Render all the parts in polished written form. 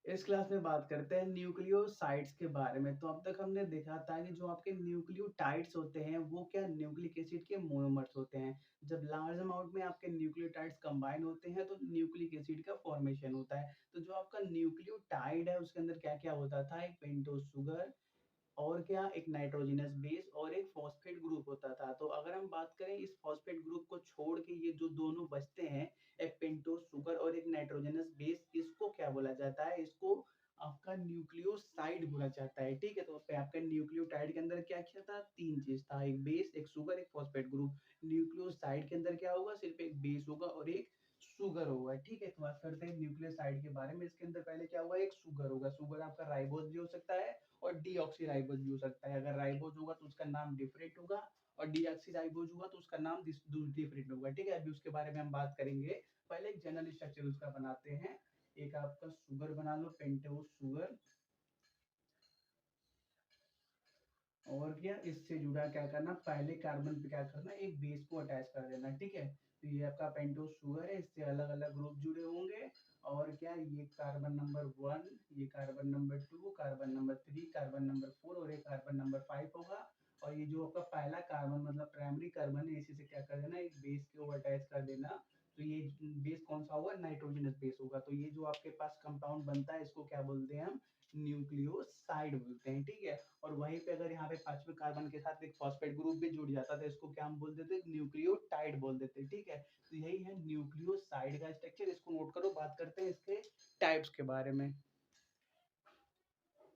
इस क्लास में बात करते हैं न्यूक्लियोसाइड्स के बारे में। तो अब तक हमने देखा था कि जो आपके न्यूक्लियोटाइड्स होते हैं वो क्या न्यूक्लिक एसिड के मोनोमर्स होते हैं। जब लार्ज अमाउंट में आपके न्यूक्लियोटाइड्स कंबाइन होते हैं तो न्यूक्लिक एसिड का फॉर्मेशन होता है। तो जो आपका न्यूक्लियोटाइड है उसके अंदर क्या-क्या होता था, एक पेंटोज शुगर और क्या एक नाइट्रोजनस बेस और एक फॉस्फेट ग्रुप होता था। तो अगर हम बात करें इस फॉस्फेट ग्रुप को छोड़ के ये जो दोनों बचते हैं, एक पेंटोज शुगर और एक नाइट्रोजनस बेस, इसको क्या बोला जाता है? इसको आपका न्यूक्लियोसाइड बोला जाता है। ठीक है, तो पे आपके न्यूक्लियोटाइड के अंदर क्या क्या था? तीन चीज था, एक बेस, एक शुगर, एक फॉस्फेट ग्रुप। न्यूक्लियोसाइड के अंदर क्या होगा? सिर्फ एक बेस होगा और एक शुगर होगा। ठीक है, तो बात करते हैं न्यूक्लियोसाइड के बारे में। इसके अंदर पहले क्या होगा? एक शुगर होगा। शुगर आपका राइबोज भी हो सकता है और डीऑक्सीराइबोज भी हो सकता है। अगर राइबोज होगा तो उसका नाम डिफरेंट होगा और डीऑक्सीराइबोज होगा तो उसका नाम डिफरेंट होगा। ठीक है, अभी उसके बारे में हम बात करेंगे। पहले एक जनरल स्ट्रक्चर उसका बनाते हैं। एक आपका शुगर बना लो, पेंटोज शुगर। और क्या इससे जुड़ा क्या करना, पहले कार्बन पे क्या करना, एक बेस को अटैच कर देना। ठीक है, तो ये आपका पेंटोज शुगर है, इससे अलग अलग ग्रुप जुड़े होंगे। और क्या, ये कार्बन नंबर 1, ये carbon number 2, carbon number 3, carbon number 4 और एक कार्बन नंबर 5 होगा। और ये जो आपका पहला कार्बन मतलब प्राइमरी कार्बन है, इसी से क्या कर देना, एक बेस को अटैच कर देना। तो ये बेस कौन सा होगा? नाइट्रोजनस बेस होगा। तो ये जो आपके पास कंपाउंड बनता है इसको क्या बोलते हैं हम? न्यूक्लियोसाइड बोलते हैं। ठीक है, और वहीं पे अगर यहाँ पे पांचवें कार्बन के साथ एक फॉस्फेट ग्रुप भी जुड़ जाता था, इसको क्या हम बोल देते? न्यूक्लियोटाइड बोल देते। ठीक है, तो यही है न्यूक्लियोसाइड का स्ट्रक्चर, इसको नोट करो। बात करते हैं इसके टाइप्स के बारे में।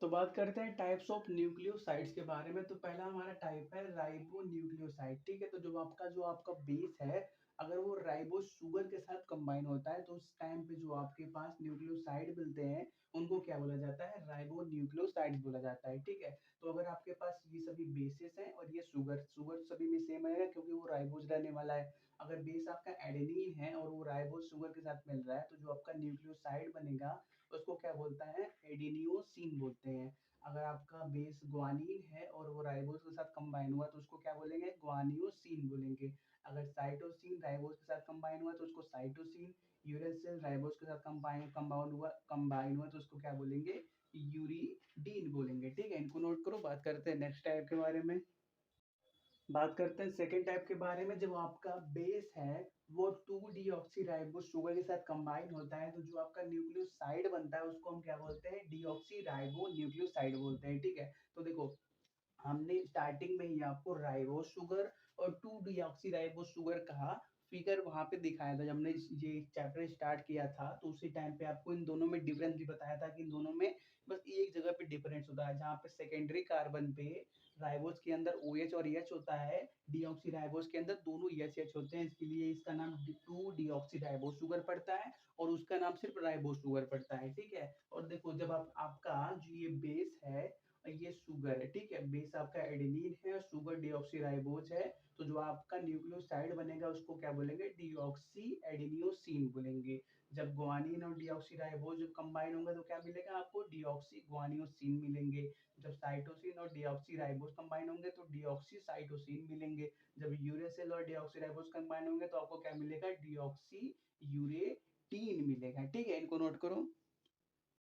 तो बात करते हैं टाइप्स ऑफ न्यूक्लियोसाइड्स के बारे में। तो पहला हमारा टाइप है राइबो न्यूक्लियोसाइड। ठीक है, तो जो आपका बेस है, अगर वो राइबो शुगर के साथ कंबाइन होता है तो उस टाइम पे जो आपके पास न्यूक्लियोसाइड मिलते हैं उनको क्या बोला जाता है? राइबो न्यूक्लियोसाइड बोला जाता है। ठीक है, तो अगर आपके पास ये सभी बेसिस हैं और ये शुगर शुगर सभी में सेम रहेगा क्योंकि वो राइबोज रहने वाला है। अगर बेस आपका एडेनिन है और वो राइबोज शुगर के साथ मिल रहा है तो जो आपका न्यूक्लियोसाइड बनेगा उसको क्या बोलता है? एडेनियोसिन बोलते हैं। अगर आपका बेस ग्वानिन है और वो राइबोज के साथ कंबाइन हुआ तो उसको क्या बोलेंगे? ग्वानियोसिन बोलेंगे। अगर साइटोसिन राइबोज के साथ कंबाइन हुआ तो उसको साइटोसिन। यूरेसिल राइबोज के साथ कंबाइन हुआ तो उसको क्या बोलेंगे? यूरिडीन बोलेंगे। ठीक है, इनको नोट करो। बात करते हैं नेक्स्ट टाइप के बारे में। बात करते हैं सेकेंड टाइप के बारे में। जब आपका बेस है वो 2 डीऑक्सीराइबोस शुगर के साथ कंबाइन होता है तो जो आपका न्यूक्लियोसाइड बनता है उसको हम क्या बोलते हैं? डीऑक्सीराइबो न्यूक्लियोसाइड बोलते हैं। ठीक है, तो देखो हमने स्टार्टिंग में ही आपको राइबोस शुगर और 2 डीऑक्सीराइबोस शुगर का फिगर वहां पे दिखाया था। जब हमने ये चैप्टर स्टार्ट किया था तो उसी टाइम पे आपको इन दोनों में डिफरेंस भी बताया था कि इन दोनों में बस एक जगह पे डिफरेंस होता है, जहाँ पे सेकेंडरी कार्बन पे राइबोस के अंदर OH और H होता है, डीऑक्सी राइबोस के अंदर दोनों H होते हैं। इसके लिए इसका नाम 2 डीऑक्सी राइबोस शुगर पड़ता है और उसका नाम सिर्फ राइबोस शुगर पड़ता है। ठीक है, और देखो जब आपका जो ये बेस है ये शुगर है। ठीक है, बेस आपका एडेनिन है और शुगर डीऑक्सीराइबोज है। तो जो आपका न्यूक्लियोसाइड बनेगा उसको क्या बोलेंगे? डीऑक्सी एडेनियोसिन बोलेंगे। जब ग्वानिन और डीऑक्सीराइबोज जब कंबाइन होंगे तो क्या मिलेगा आपको? डीऑक्सी ग्वानियोसिन मिलेंगे। जब साइटोसिन और डीऑक्सीराइबोज कंबाइन होंगे तो डीऑक्सी साइटोसिन मिलेंगे। जब यूरेसिल और डीऑक्सीराइबोज कंबाइन होंगे तो आपको क्या मिलेगा? डीऑक्सी यूरेटीन मिलेगा। ठीक है, इनको नोट करो।